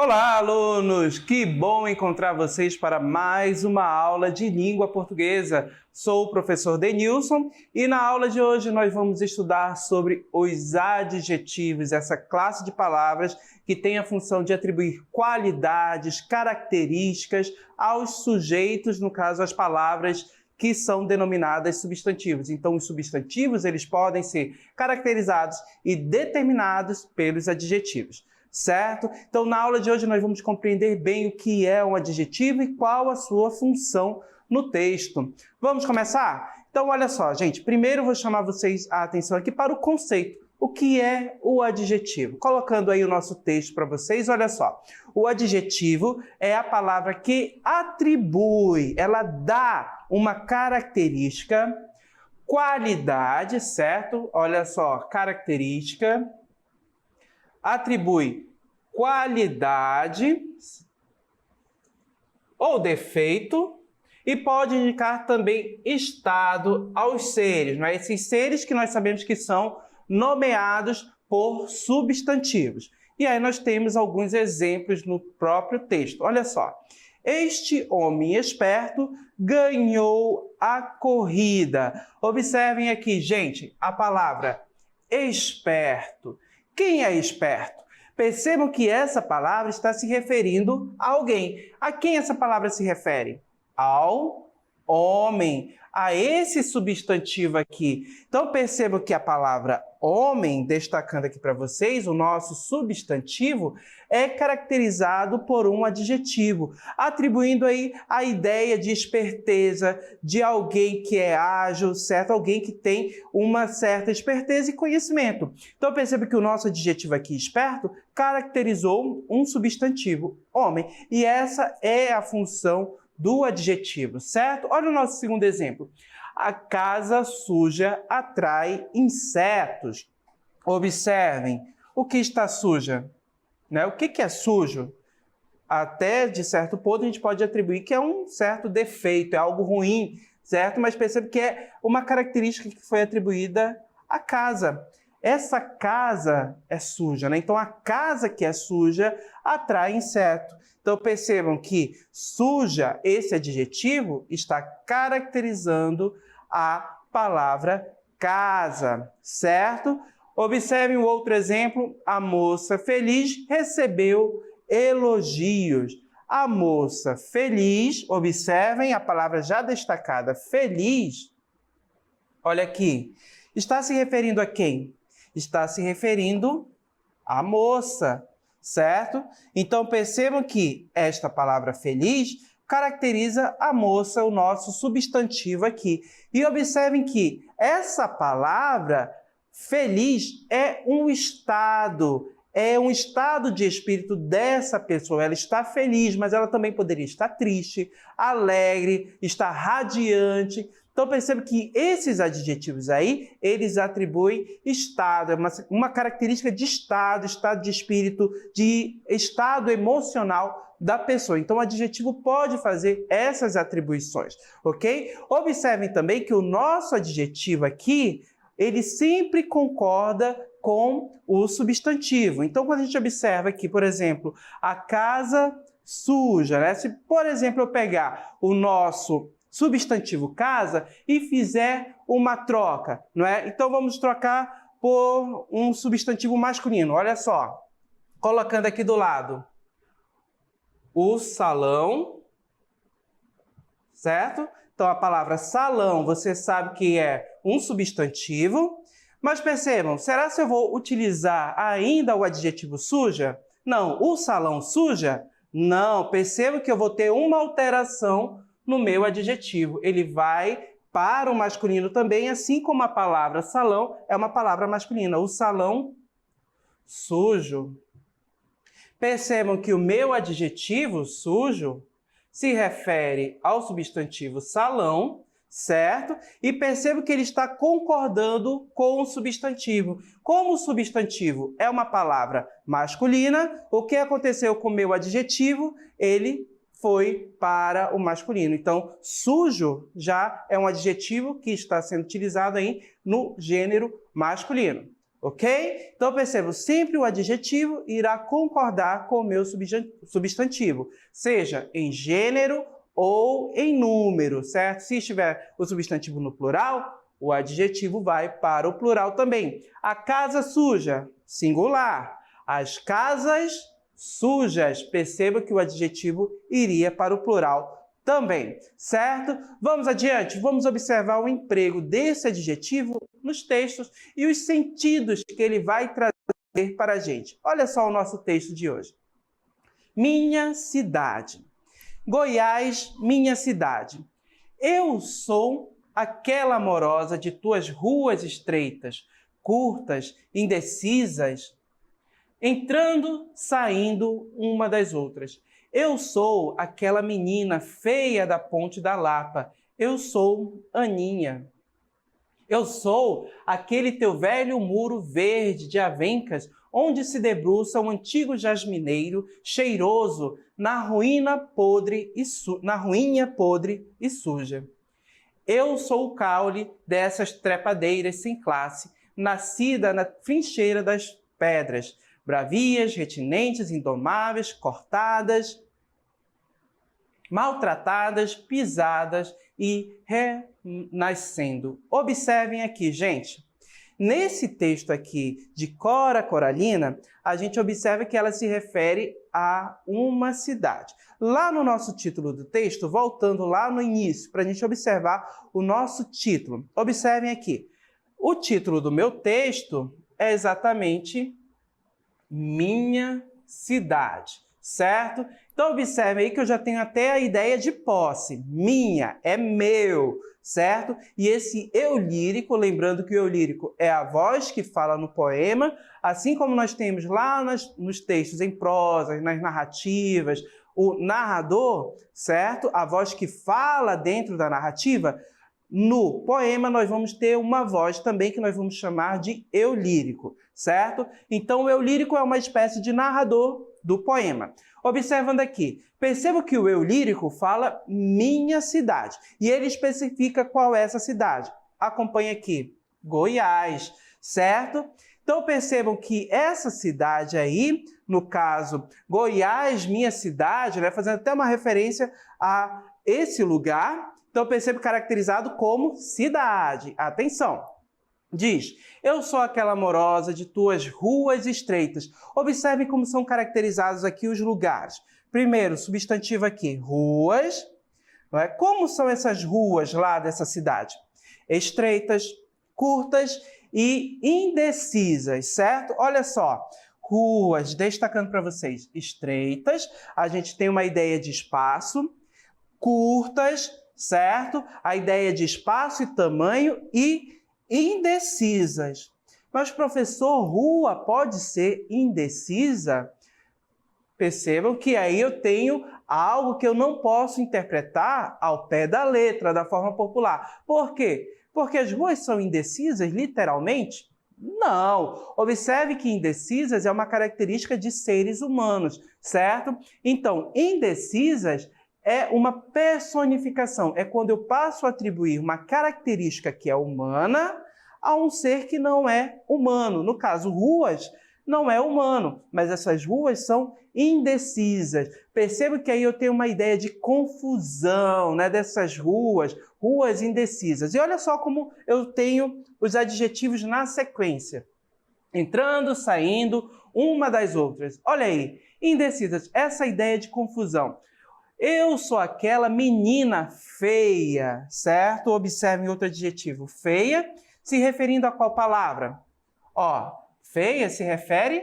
Olá, alunos! Que bom encontrar vocês para mais uma aula de língua portuguesa. Sou o professor Denilson e na aula de hoje nós vamos estudar sobre os adjetivos, essa classe de palavras que tem a função de atribuir qualidades, características aos sujeitos, no caso, as palavras que são denominadas substantivos. Então, os substantivos eles podem ser caracterizados e determinados pelos adjetivos. Certo? Então, na aula de hoje, nós vamos compreender bem o que é um adjetivo e qual a sua função no texto. Vamos começar? Então, olha só, gente. Primeiro, eu vou chamar vocês a atenção aqui para o conceito. O que é o adjetivo? Colocando aí o nosso texto para vocês, olha só. O adjetivo é a palavra que atribui, ela dá uma característica, qualidade, certo? Olha só, característica, atribui qualidade ou defeito e pode indicar também estado aos seres, não é? Esses seres que nós sabemos que são nomeados por substantivos. E aí nós temos alguns exemplos no próprio texto. Olha só. Este homem esperto ganhou a corrida. Observem aqui, gente, a palavra esperto. Quem é esperto? Percebam que essa palavra está se referindo a alguém. A quem essa palavra se refere? Ao homem, a esse substantivo aqui. Então percebam que a palavra homem, destacando aqui para vocês, o nosso substantivo, é caracterizado por um adjetivo, atribuindo aí a ideia de esperteza, de alguém que é ágil, certo? Alguém que tem uma certa esperteza e conhecimento. Então perceba que o nosso adjetivo aqui, esperto, caracterizou um substantivo, homem. E essa é a função do adjetivo, certo? Olha o nosso segundo exemplo. A casa suja atrai insetos. Observem, o que está suja? Né? O que é sujo? Até, de certo ponto, a gente pode atribuir que é um certo defeito, é algo ruim, certo? Mas percebe que é uma característica que foi atribuída à casa. Essa casa é suja, né? Então, a casa que é suja atrai inseto. Então, percebam que suja, esse adjetivo, está caracterizando a palavra casa, certo? Observem o outro exemplo. A moça feliz recebeu elogios. A moça feliz, observem a palavra já destacada, feliz. Olha aqui, está se referindo a quem? Está se referindo à moça, certo? Então, percebam que esta palavra feliz caracteriza a moça, o nosso substantivo aqui. E observem que essa palavra feliz é um estado de espírito dessa pessoa. Ela está feliz, mas ela também poderia estar triste, alegre, estar radiante. Então, perceba que esses adjetivos aí, eles atribuem estado, uma característica de estado de espírito, de estado emocional da pessoa. Então, o adjetivo pode fazer essas atribuições, ok? Observem também que o nosso adjetivo aqui, ele sempre concorda com o substantivo. Então, quando a gente observa aqui, por exemplo, a casa suja, né? Se, por exemplo, eu pegar o nosso substantivo casa e fizer uma troca, não é? Então, vamos trocar por um substantivo masculino. Olha só, colocando aqui do lado o salão, certo? Então, a palavra salão, você sabe que é um substantivo, mas percebam, será que eu vou utilizar ainda o adjetivo suja? Não. O salão suja? Não. Perceba que eu vou ter uma alteração no meu adjetivo. Ele vai para o masculino também, assim como a palavra salão é uma palavra masculina. O salão sujo. Percebam que o meu adjetivo sujo se refere ao substantivo salão, certo? E percebo que ele está concordando com o substantivo. Como o substantivo é uma palavra masculina, o que aconteceu com o meu adjetivo? Ele foi para o masculino. Então, sujo já é um adjetivo que está sendo utilizado aí no gênero masculino. ok? Então, perceba, sempre o adjetivo irá concordar com o meu substantivo, seja em gênero ou em número, certo? Se estiver o substantivo no plural, o adjetivo vai para o plural também. A casa suja, singular. As casas sujas, perceba que o adjetivo iria para o plural também, certo? Vamos adiante, vamos observar o emprego desse adjetivo nos textos e os sentidos que ele vai trazer para a gente. Olha só o nosso texto de hoje. Minha cidade. Goiás, minha cidade. Eu sou aquela amorosa de tuas ruas estreitas, curtas, indecisas, entrando, saindo uma das outras. Eu sou aquela menina feia da Ponte da Lapa. Eu sou Aninha. Eu sou aquele teu velho muro verde de avencas, onde se debruça um antigo jasmineiro cheiroso na ruína podre e suja. Eu sou o caule dessas trepadeiras sem classe, nascida na trincheira das pedras, bravias, retinentes, indomáveis, cortadas, maltratadas, pisadas e renascendo. Observem aqui, gente. Nesse texto aqui de Cora Coralina, a gente observa que ela se refere a uma cidade. Lá no nosso título do texto, voltando lá no início, para a gente observar o nosso título. Observem aqui. O título do meu texto é exatamente Minha Cidade, certo? Então, observe aí que eu já tenho até a ideia de posse. Minha, é meu, certo? E esse eu lírico, lembrando que o eu lírico é a voz que fala no poema, assim como nós temos lá nos textos em prosa, nas narrativas, o narrador, certo? A voz que fala dentro da narrativa. No poema, nós vamos ter uma voz também que nós vamos chamar de eu lírico, certo? Então, o eu lírico é uma espécie de narrador do poema. Observando aqui, perceba que o eu lírico fala minha cidade e ele especifica qual é essa cidade. Acompanhe aqui, Goiás, certo? Então, percebam que essa cidade aí, no caso, Goiás, minha cidade, né, fazendo até uma referência a esse lugar. Então, percebe caracterizado como cidade. Atenção! Diz, eu sou aquela amorosa de tuas ruas estreitas. Observe como são caracterizados aqui os lugares. Primeiro, substantivo aqui, ruas. Não é? Como são essas ruas lá dessa cidade? Estreitas, curtas e indecisas, certo? Olha só, ruas, destacando para vocês, estreitas, a gente tem uma ideia de espaço, curtas, certo? A ideia de espaço e tamanho e indecisas. Mas, professor, rua pode ser indecisa? Percebam que aí eu tenho algo que eu não posso interpretar ao pé da letra, da forma popular. Por quê? Porque as ruas são indecisas, literalmente? Não. Observe que indecisas é uma característica de seres humanos, certo? Então, indecisas é uma personificação, é quando eu passo a atribuir uma característica que é humana a um ser que não é humano. No caso, ruas não é humano, mas essas ruas são indecisas. Perceba que aí eu tenho uma ideia de confusão, né, dessas ruas, ruas indecisas. E olha só como eu tenho os adjetivos na sequência. Entrando, saindo, uma das outras. Olha aí, indecisas, essa ideia de confusão. Eu sou aquela menina feia, certo? Observe outro adjetivo. Feia, se referindo a qual palavra? Ó, feia se refere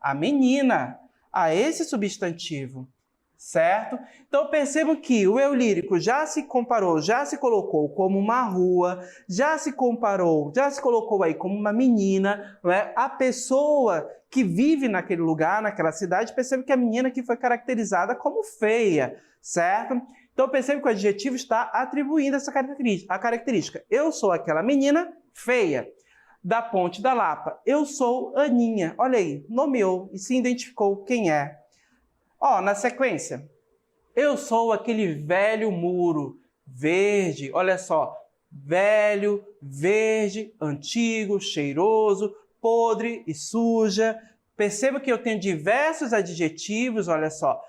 a menina, a esse substantivo, certo? Então percebam que o eu lírico já se comparou, já se colocou como uma rua, já se colocou aí como uma menina, não é? A pessoa que vive naquele lugar, naquela cidade, percebe que a menina aqui foi caracterizada como feia, certo? Então percebe que o adjetivo está atribuindo essa característica. Eu sou aquela menina feia da Ponte da Lapa. Eu sou Aninha. Olha aí, nomeou e se identificou quem é. Ó, na sequência, eu sou aquele velho muro verde, olha só, velho, verde, antigo, cheiroso, podre e suja. Perceba que eu tenho diversos adjetivos, olha só,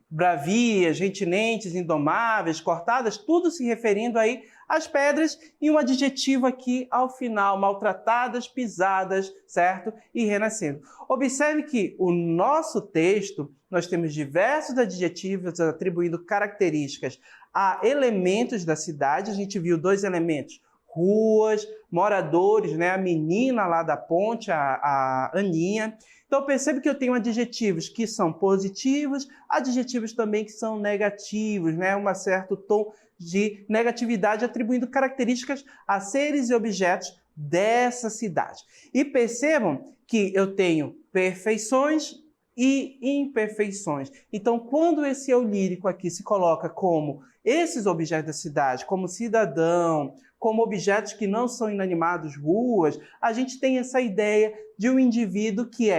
bravias, retinentes, indomáveis, cortadas, tudo se referindo aí às pedras e um adjetivo aqui ao final, maltratadas, pisadas, certo? E renascendo. Observe que o nosso texto, nós temos diversos adjetivos atribuindo características a elementos da cidade. A gente viu 2 elementos, ruas, moradores, né? A menina lá da ponte, a Aninha. Então, percebe que eu tenho adjetivos que são positivos, adjetivos também que são negativos, né? Um certo tom de negatividade atribuindo características a seres e objetos dessa cidade. E percebam que eu tenho perfeições e imperfeições. Então, quando esse eu lírico aqui se coloca como esses objetos da cidade, como cidadão, como objetos que não são inanimados, ruas, a gente tem essa ideia de um indivíduo que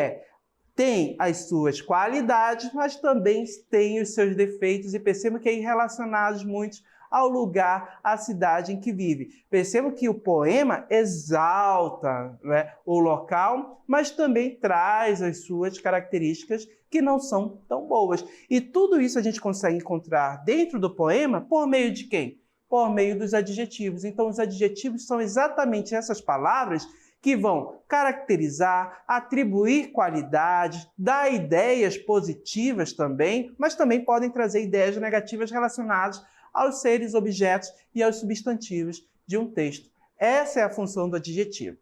tem as suas qualidades, mas também tem os seus defeitos, e perceba que aí relacionados muitos ao lugar, à cidade em que vive. Perceba que o poema exalta, né, o local, mas também traz as suas características que não são tão boas. E tudo isso a gente consegue encontrar dentro do poema por meio de quem? Por meio dos adjetivos. Então, os adjetivos são exatamente essas palavras que vão caracterizar, atribuir qualidades, dar ideias positivas também, mas também podem trazer ideias negativas relacionadas aos seres, objetos e aos substantivos de um texto. Essa é a função do adjetivo,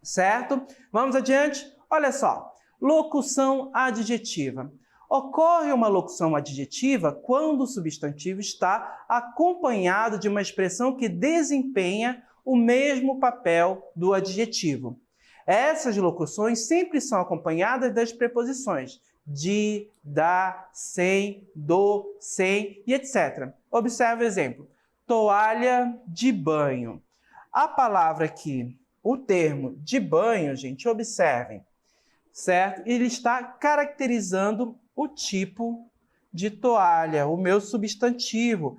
certo? Vamos adiante? Olha só, locução adjetiva. Ocorre uma locução adjetiva quando o substantivo está acompanhado de uma expressão que desempenha o mesmo papel do adjetivo. Essas locuções sempre são acompanhadas das preposições de, da, sem, do, sem e etc. Observe o exemplo. Toalha de banho. A palavra aqui, o termo de banho, gente, observem, certo? Ele está caracterizando o tipo de toalha, o meu substantivo.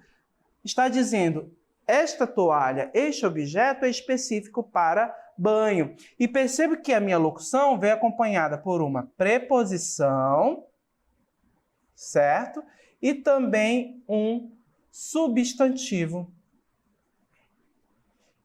Está dizendo, esta toalha, este objeto é específico para banho. E perceba que a minha locução vem acompanhada por uma preposição, certo? E também um substantivo,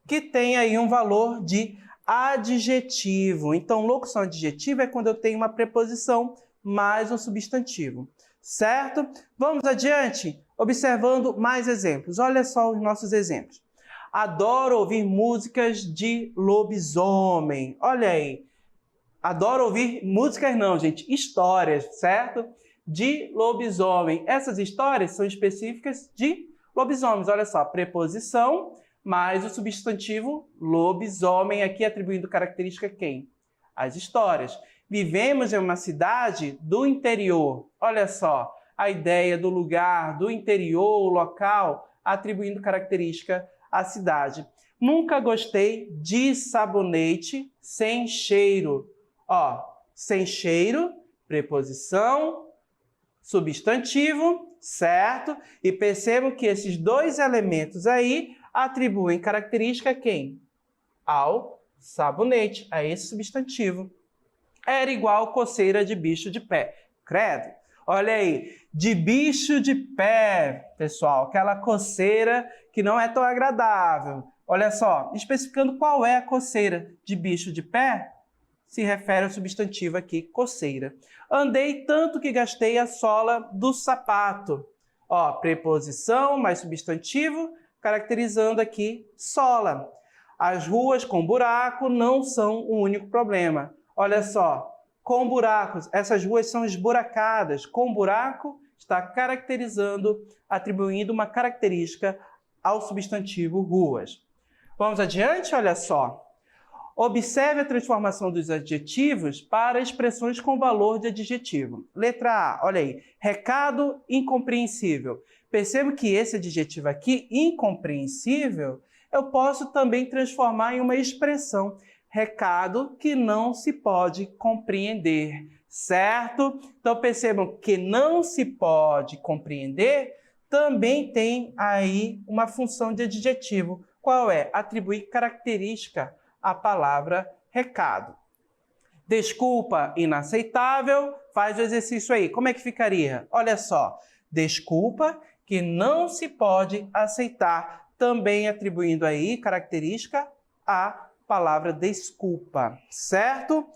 que tem aí um valor de adjetivo. Então, locução adjetiva é quando eu tenho uma preposição mais um substantivo, certo? Vamos adiante, observando mais exemplos. Olha só os nossos exemplos. Adoro ouvir músicas de lobisomem. Olha aí. Adoro ouvir músicas não, gente. Histórias, certo? De lobisomem. Essas histórias são específicas de lobisomens. Olha só, preposição mais o substantivo lobisomem, aqui atribuindo característica a quem? As histórias. Vivemos em uma cidade do interior. Olha só, a ideia do lugar, do interior, o local, atribuindo característica à cidade. Nunca gostei de sabonete sem cheiro. Ó, sem cheiro, preposição, substantivo, certo? E percebam que esses 2 elementos aí atribuem característica a quem? Ao sabonete, a esse substantivo. Era igual coceira de bicho de pé. Credo! Olha aí, de bicho de pé, pessoal, aquela coceira que não é tão agradável. Olha só, especificando qual é a coceira de bicho de pé, se refere ao substantivo aqui, coceira. Andei tanto que gastei a sola do sapato. Ó, preposição mais substantivo, caracterizando aqui sola. As ruas com buraco não são o único problema. Olha só, com buracos, essas ruas são esburacadas. Com buraco está caracterizando, atribuindo uma característica ao substantivo ruas. Vamos adiante? Olha só. Observe a transformação dos adjetivos para expressões com valor de adjetivo. Letra A, olha aí, recado incompreensível. Perceba que esse adjetivo aqui, incompreensível, eu posso também transformar em uma expressão, recado que não se pode compreender, certo? Então percebam que não se pode compreender também tem aí uma função de adjetivo. Qual é? Atribuir característica à palavra recado. Desculpa, inaceitável. Faz o exercício aí. Como é que ficaria? Olha só. Desculpa que não se pode aceitar. Também atribuindo aí característica à palavra desculpa, certo?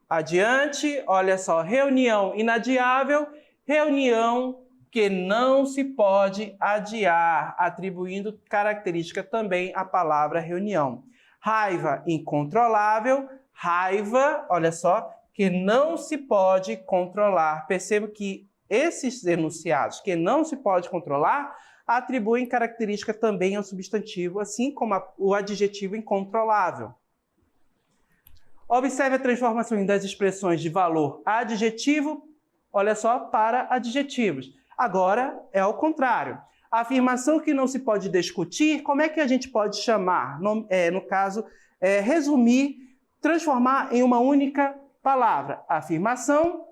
Adiante, olha só. Reunião inadiável. Reunião que não se pode adiar, atribuindo característica também à palavra reunião. Raiva incontrolável. Raiva, olha só, que não se pode controlar. Perceba que esses enunciados que não se pode controlar atribuem característica também ao substantivo, assim como o adjetivo incontrolável. Observe a transformação das expressões de valor adjetivo, olha só, para adjetivos. Agora é ao contrário. A afirmação que não se pode discutir, como é que a gente pode chamar? No caso, resumir, transformar em uma única palavra. Afirmação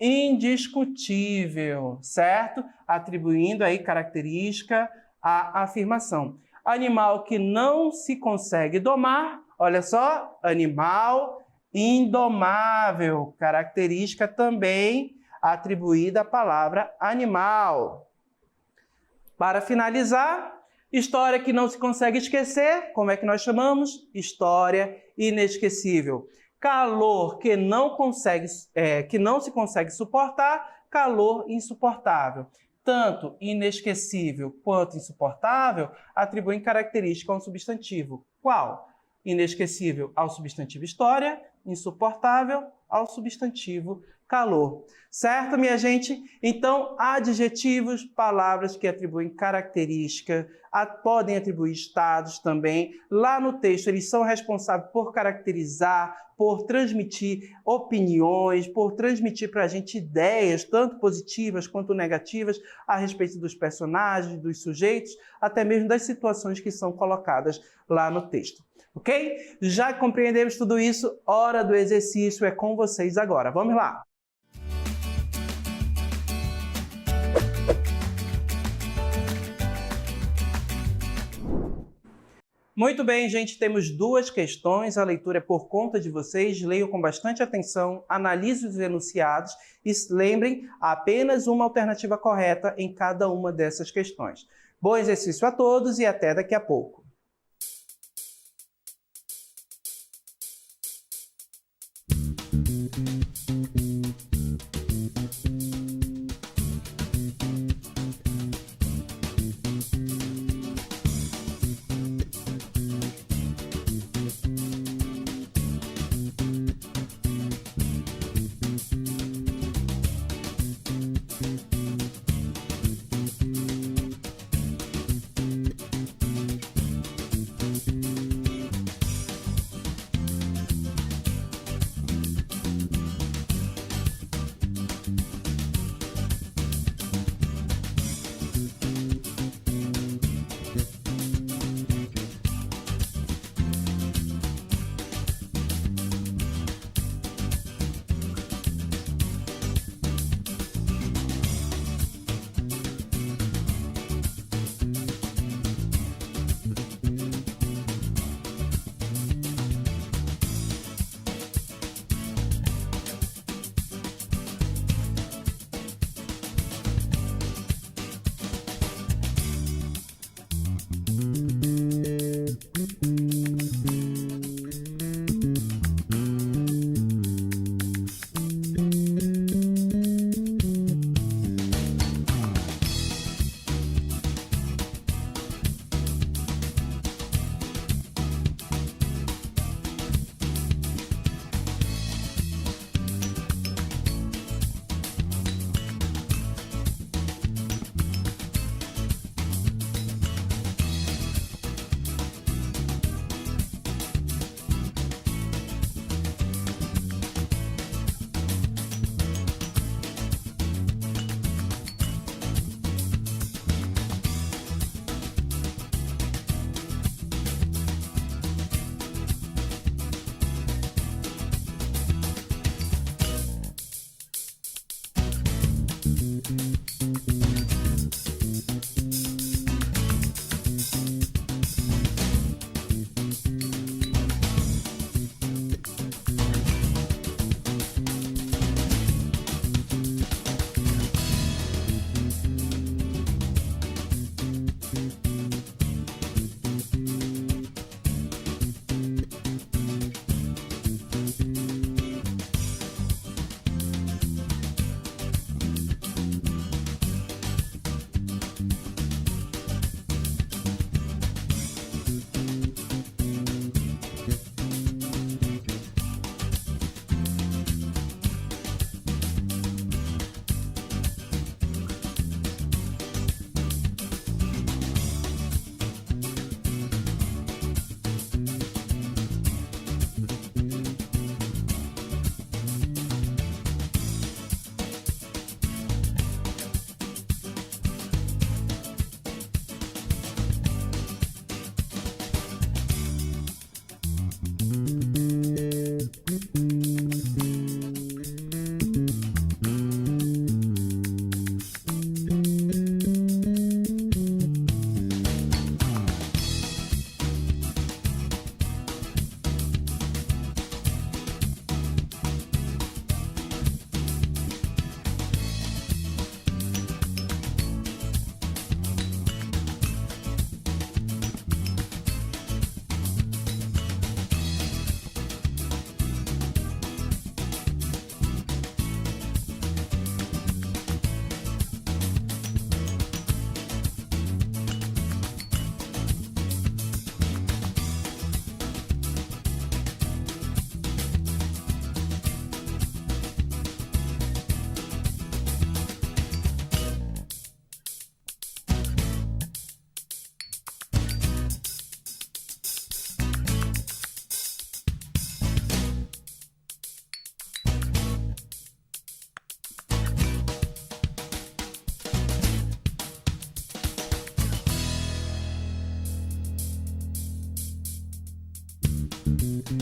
indiscutível, certo? Atribuindo aí característica à afirmação. Animal que não se consegue domar, olha só, animal indomável, característica também atribuída à palavra animal. Para finalizar, história que não se consegue esquecer, como é que nós chamamos? História inesquecível. Calor que não se consegue suportar, calor insuportável. Tanto inesquecível quanto insuportável atribuem característica a um substantivo. Qual? Inesquecível ao substantivo história, insuportável ao substantivo calor. Certo, minha gente? Então, adjetivos, palavras que atribuem característica, podem atribuir estados também. Lá no texto, eles são responsáveis por caracterizar, por transmitir opiniões, por transmitir para a gente ideias, tanto positivas quanto negativas, a respeito dos personagens, dos sujeitos, até mesmo das situações que são colocadas lá no texto. Ok? Já compreendemos tudo isso, hora do exercício é com vocês agora. Vamos lá! Muito bem, gente, temos duas questões, a leitura é por conta de vocês, leiam com bastante atenção, analisem os enunciados e lembrem apenas uma alternativa correta em cada uma dessas questões. Bom exercício a todos e até daqui a pouco. Oi,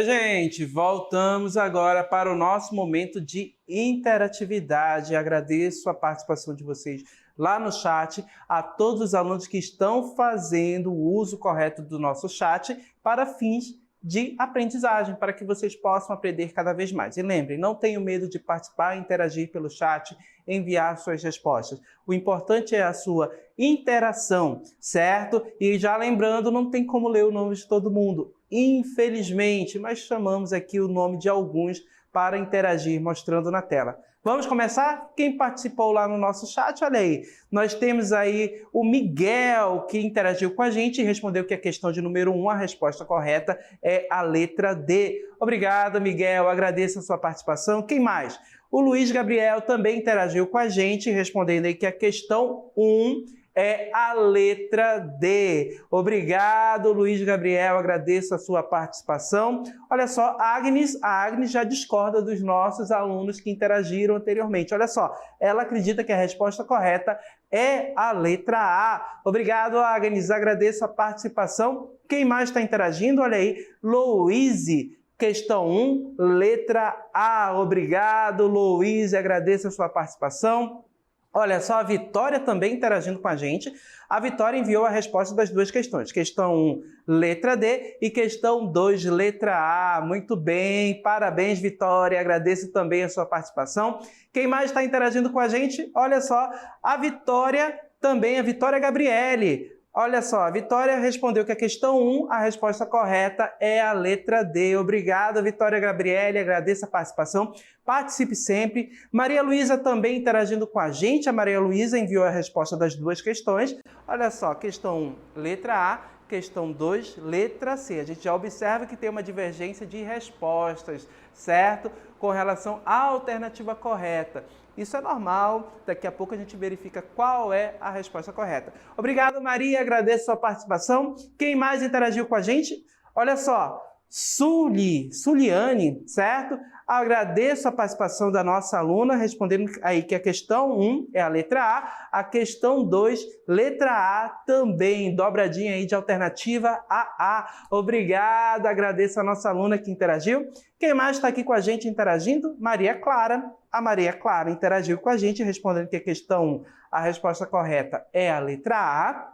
gente! Voltamos agora para o nosso momento de interatividade. Agradeço a participação de vocês lá no chat, a todos os alunos que estão fazendo o uso correto do nosso chat para fins de aprendizagem, para que vocês possam aprender cada vez mais. E lembrem, não tenham medo de participar, interagir pelo chat, enviar suas respostas. O importante é a sua interação, certo? E já lembrando, não tem como ler o nome de todo mundo, infelizmente, mas chamamos aqui o nome de alguns para interagir, mostrando na tela. Vamos começar? Quem participou lá no nosso chat, olha aí. Nós temos aí o Miguel, que interagiu com a gente e respondeu que a questão de número 1, a resposta correta é a letra D. Obrigado, Miguel. Agradeço a sua participação. Quem mais? O Luiz Gabriel também interagiu com a gente, respondendo aí que a questão 1 é a letra D. Obrigado, Luiz Gabriel, agradeço a sua participação. Olha só, a Agnes já discorda dos nossos alunos que interagiram anteriormente. Olha só, ela acredita que a resposta correta é a letra A. Obrigado, Agnes, agradeço a participação. Quem mais está interagindo? Olha aí, Louise. Questão 1, letra A. Obrigado, Louise, agradeço a sua participação. Olha só, a Vitória também interagindo com a gente. A Vitória enviou a resposta das duas questões. Questão 1, letra D, e questão 2, letra A. Muito bem, parabéns, Vitória. Agradeço também a sua participação. Quem mais está interagindo com a gente? Olha só, a Vitória também, a Vitória Gabriele. Olha só, a Vitória respondeu que a questão 1, a resposta correta é a letra D. Obrigado, Vitória Gabriele, agradeço a participação. Participe sempre. Maria Luísa também interagindo com a gente. A Maria Luísa enviou a resposta das duas questões. Olha só, questão 1, letra A. Questão 2, letra C. A gente já observa que tem uma divergência de respostas, certo? Com relação à alternativa correta. Isso é normal, daqui a pouco a gente verifica qual é a resposta correta. Obrigado, Maria, agradeço a sua participação. Quem mais interagiu com a gente? Olha só, Suliane, certo? Agradeço a participação da nossa aluna, respondendo aí que a questão 1 é a letra A questão 2, letra A também, dobradinha aí de alternativa AA. Obrigado, agradeço a nossa aluna que interagiu. Quem mais está aqui com a gente interagindo? Maria Clara. A Maria Clara interagiu com a gente, respondendo que a questão 1, a resposta correta é a letra A,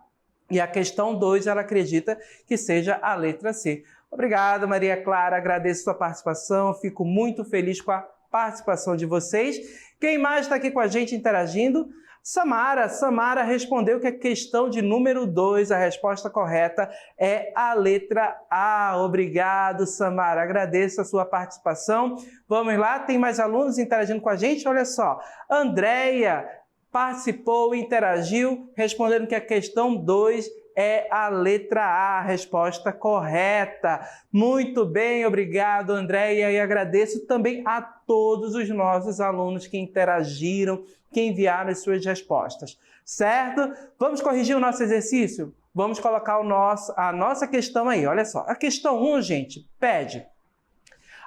e a questão 2, ela acredita que seja a letra C. Obrigado, Maria Clara, agradeço a sua participação, fico muito feliz com a participação de vocês. Quem mais está aqui com a gente interagindo? Samara respondeu que a questão de número 2, a resposta correta é a letra A. Obrigado, Samara, agradeço a sua participação. Vamos lá, tem mais alunos interagindo com a gente? Olha só, Andréia participou, interagiu, respondendo que a questão 2 é a letra A, a resposta correta. Muito bem, obrigado, Andréia, e agradeço também a todos os nossos alunos que interagiram, que enviaram as suas respostas, certo? Vamos corrigir o nosso exercício? Vamos colocar a nossa questão aí, olha só. A questão 1, gente, pede: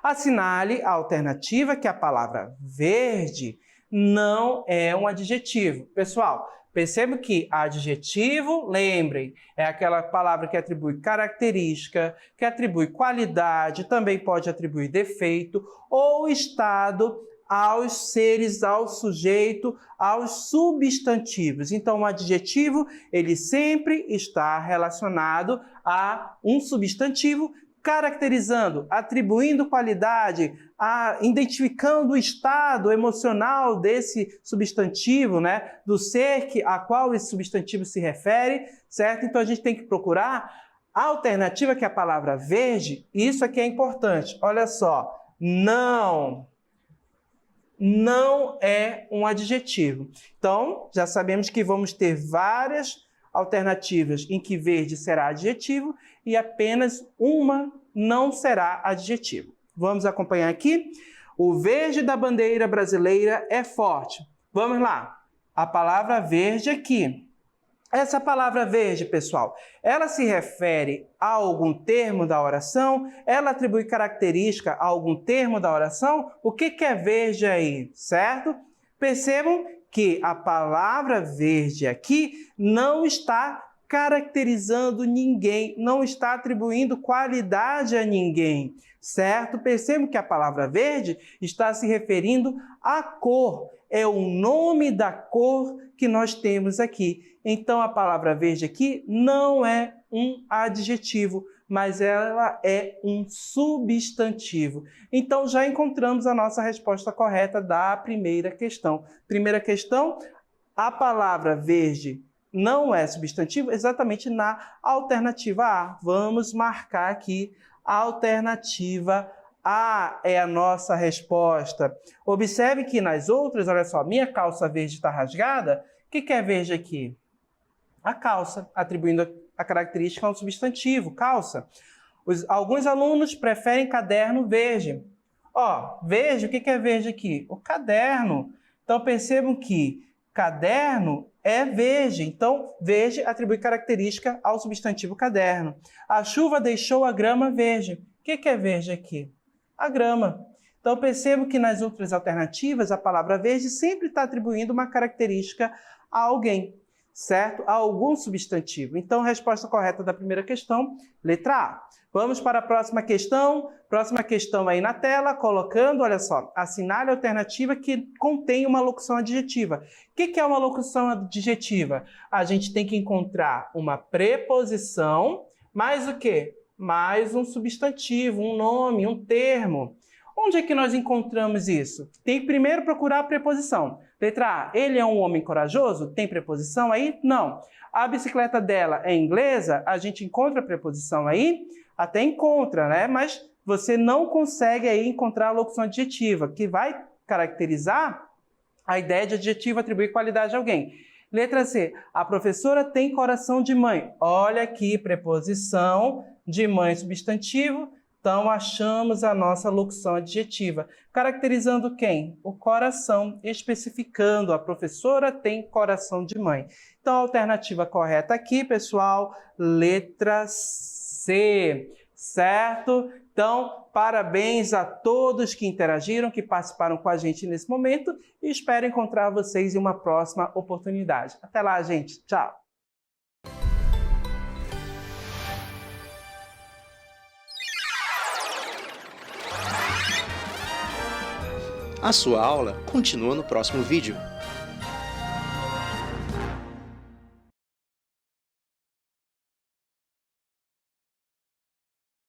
assinale a alternativa que a palavra verde não é um adjetivo. Pessoal, perceba que adjetivo, lembrem, é aquela palavra que atribui característica, que atribui qualidade, também pode atribuir defeito ou estado aos seres, ao sujeito, aos substantivos. Então, o adjetivo, ele sempre está relacionado a um substantivo, caracterizando, atribuindo qualidade, identificando o estado emocional desse substantivo, né? Do ser a qual esse substantivo se refere, certo? Então, a gente tem que procurar a alternativa que é a palavra verde. Isso aqui é importante. Olha só, não é um adjetivo. Então, já sabemos que vamos ter várias alternativas em que verde será adjetivo e apenas uma não será adjetivo. Vamos acompanhar aqui? O verde da bandeira brasileira é forte. Vamos lá. A palavra verde aqui. Essa palavra verde, pessoal, ela se refere a algum termo da oração? Ela atribui característica a algum termo da oração? O que é verde aí, certo? Percebam que a palavra verde aqui não está caracterizando ninguém, não está atribuindo qualidade a ninguém, certo? Percebam que a palavra verde está se referindo à cor, é o nome da cor que nós temos aqui. Então, a palavra verde aqui não é um adjetivo, mas ela é um substantivo. Então, já encontramos a nossa resposta correta da primeira questão. Primeira questão, a palavra verde não é substantivo, exatamente na alternativa A. Vamos marcar aqui a alternativa A é a nossa resposta. Observe que nas outras, olha só, minha calça verde está rasgada. O que é verde aqui? A calça, atribuindo a característica a um substantivo, calça. Alguns alunos preferem caderno verde. Ó, verde, o que é verde aqui? O caderno. Então, percebam que caderno é verde. Então, verde atribui característica ao substantivo caderno. A chuva deixou a grama verde. O que é verde aqui? A grama. Então, percebo que nas outras alternativas, a palavra verde sempre está atribuindo uma característica a alguém, certo? A algum substantivo. Então, resposta correta da primeira questão, letra A. Vamos para a próxima questão. Próxima questão aí na tela, colocando, olha só, assinale a alternativa que contém uma locução adjetiva. O que é uma locução adjetiva? A gente tem que encontrar uma preposição, mais o quê? Mais um substantivo, um nome, um termo. Onde é que nós encontramos isso? Tem que primeiro procurar a preposição. Letra A, ele é um homem corajoso? Tem preposição aí? Não. A bicicleta dela é inglesa? A gente encontra a preposição aí? Até encontra, né? Mas você não consegue aí encontrar a locução adjetiva, que vai caracterizar a ideia de adjetivo atribuir qualidade a alguém. Letra C, a professora tem coração de mãe. Olha aqui, preposição de mãe substantivo. Então, achamos a nossa locução adjetiva. Caracterizando quem? O coração, especificando a professora tem coração de mãe. Então, a alternativa correta aqui, pessoal, letra C, certo? Então, parabéns a todos que interagiram, que participaram com a gente nesse momento e espero encontrar vocês em uma próxima oportunidade. Até lá, gente. Tchau! A sua aula continua no próximo vídeo.